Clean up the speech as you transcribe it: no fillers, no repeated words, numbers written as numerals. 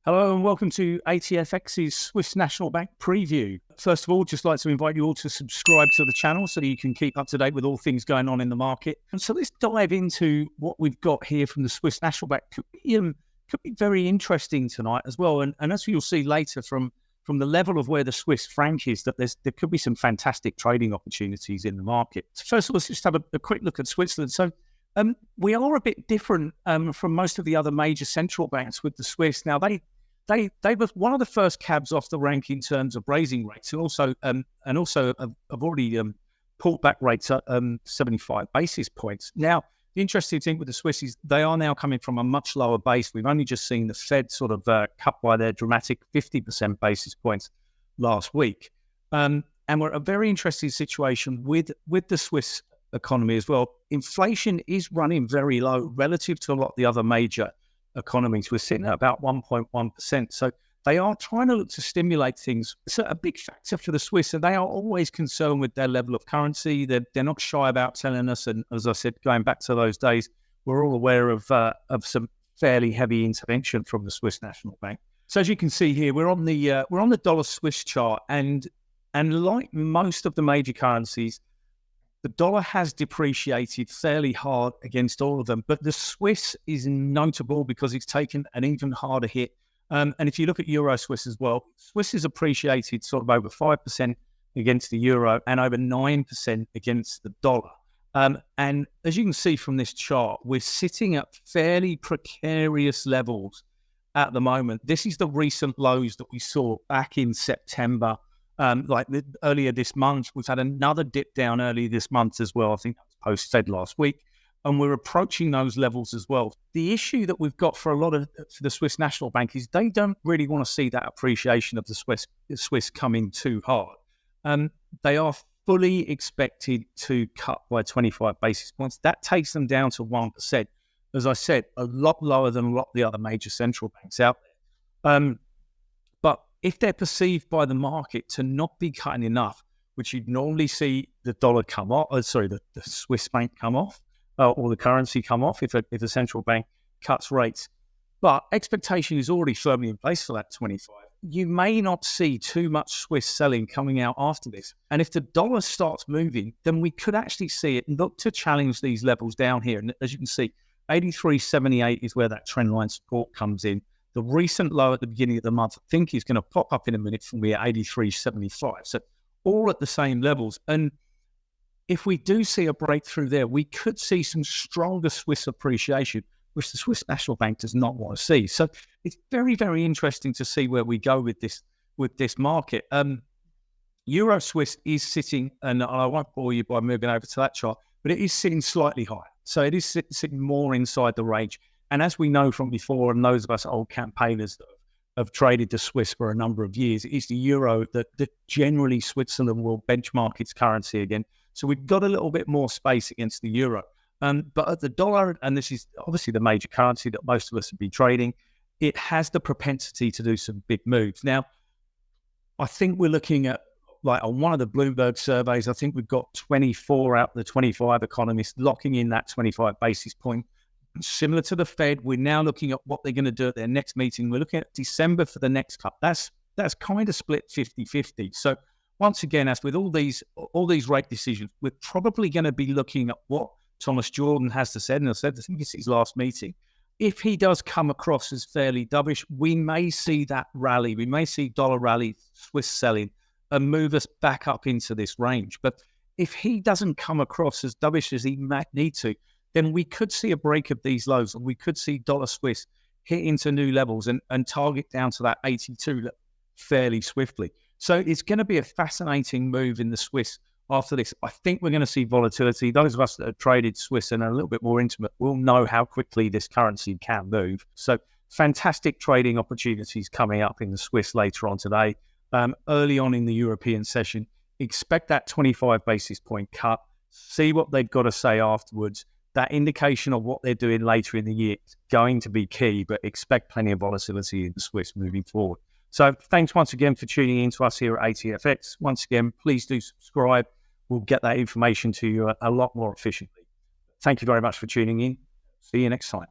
Hello and welcome to ATFX's Swiss National Bank preview. First of all, just like to invite you all to subscribe to the channel so that you can keep up to date with all things going on in the market. And so let's dive into what we've got here from the Swiss National Bank. Could be very interesting tonight as well. And as you'll see later from the level of where the Swiss franc is, that there could be some fantastic trading opportunities in the market. So first of all, let's just have a quick look at Switzerland. So we are a bit different from most of the other major central banks with the Swiss. Now, they were one of the first cabs off the rank in terms of raising rates, and also have already pulled back rates at 75 basis points. Now, the interesting thing with the Swiss is they are now coming from a much lower base. We've only just seen the Fed sort of cut by their dramatic 50% basis points last week, and we're at a very interesting situation with the Swiss economy as well. Inflation is running very low relative to a lot of the other major economies. We're sitting at about 1.1%. So they are trying to look to stimulate things. It's a big factor for the Swiss, and they are always concerned with their level of currency. They're not shy about telling us. And as I said, going back to those days, we're all aware of some fairly heavy intervention from the Swiss National Bank. So as you can see here, we're on the dollar Swiss chart, and like most of the major currencies, the dollar has depreciated fairly hard against all of them, but the Swiss is notable because it's taken an even harder hit. And if you look at Euro Swiss as well, Swiss has appreciated sort of over 5% against the Euro and over 9% against the dollar. And as you can see from this chart, we're sitting at fairly precarious levels at the moment. This is the recent lows that we saw back in September. Earlier this month, we've had another dip down early this month as well. I think that was post-Fed last week, and we're approaching those levels as well. The issue that we've got for the Swiss National Bank is they don't really want to see that appreciation of the Swiss coming too hard. They are fully expected to cut by 25 basis points. That takes them down to 1%. As I said, a lot lower than a lot of the other major central banks out there. But if they're perceived by the market to not be cutting enough, which you'd normally see the dollar come off, the Swiss bank come off, or the currency come off if a central bank cuts rates. But expectation is already firmly in place for that 25. You may not see too much Swiss selling coming out after this. And if the dollar starts moving, then we could actually see it look to challenge these levels down here. And as you can see, 83.78 is where that trend line support comes in. The recent low at the beginning of the month, I think, is going to pop up in a minute from me at 83.75. So all at the same levels. And if we do see a breakthrough there, we could see some stronger Swiss appreciation, which the Swiss National Bank does not want to see. So it's very, very interesting to see where we go with this market. Euro Swiss is sitting, and I won't bore you by moving over to that chart, but it is sitting slightly higher. So it is sitting more inside the range. And as we know from before, and those of us old campaigners that have traded the Swiss for a number of years, it is the euro that generally Switzerland will benchmark its currency again. So we've got a little bit more space against the euro. But at the dollar, and this is obviously the major currency that most of us would be trading, it has the propensity to do some big moves. Now, I think we're looking at, like on one of the Bloomberg surveys, I think we've got 24 out of the 25 economists locking in that 25 basis point. Similar to the Fed, we're now looking at what they're going to do at their next meeting. We're looking at December for the next cut. That's kind of split 50-50. So once again, as with all these rate decisions, we're probably going to be looking at what Thomas Jordan has to say. And I think it's his last meeting. If he does come across as fairly dovish, we may see that rally. We may see dollar rally, Swiss selling, and move us back up into this range. But if he doesn't come across as dovish as he might need to, then we could see a break of these lows, and we could see dollar Swiss hit into new levels and target down to that 82 fairly swiftly. So it's going to be a fascinating move in the Swiss after this. I think we're going to see volatility. Those of us that have traded Swiss and are a little bit more intimate will know how quickly this currency can move. So fantastic trading opportunities coming up in the Swiss later on today. Early on in the European session, expect that 25 basis point cut, see what they've got to say afterwards. That indication of what they're doing later in the year is going to be key, but expect plenty of volatility in the Swiss moving forward. So thanks once again for tuning in to us here at ATFX. Once again, please do subscribe. We'll get that information to you a lot more efficiently. Thank you very much for tuning in. See you next time.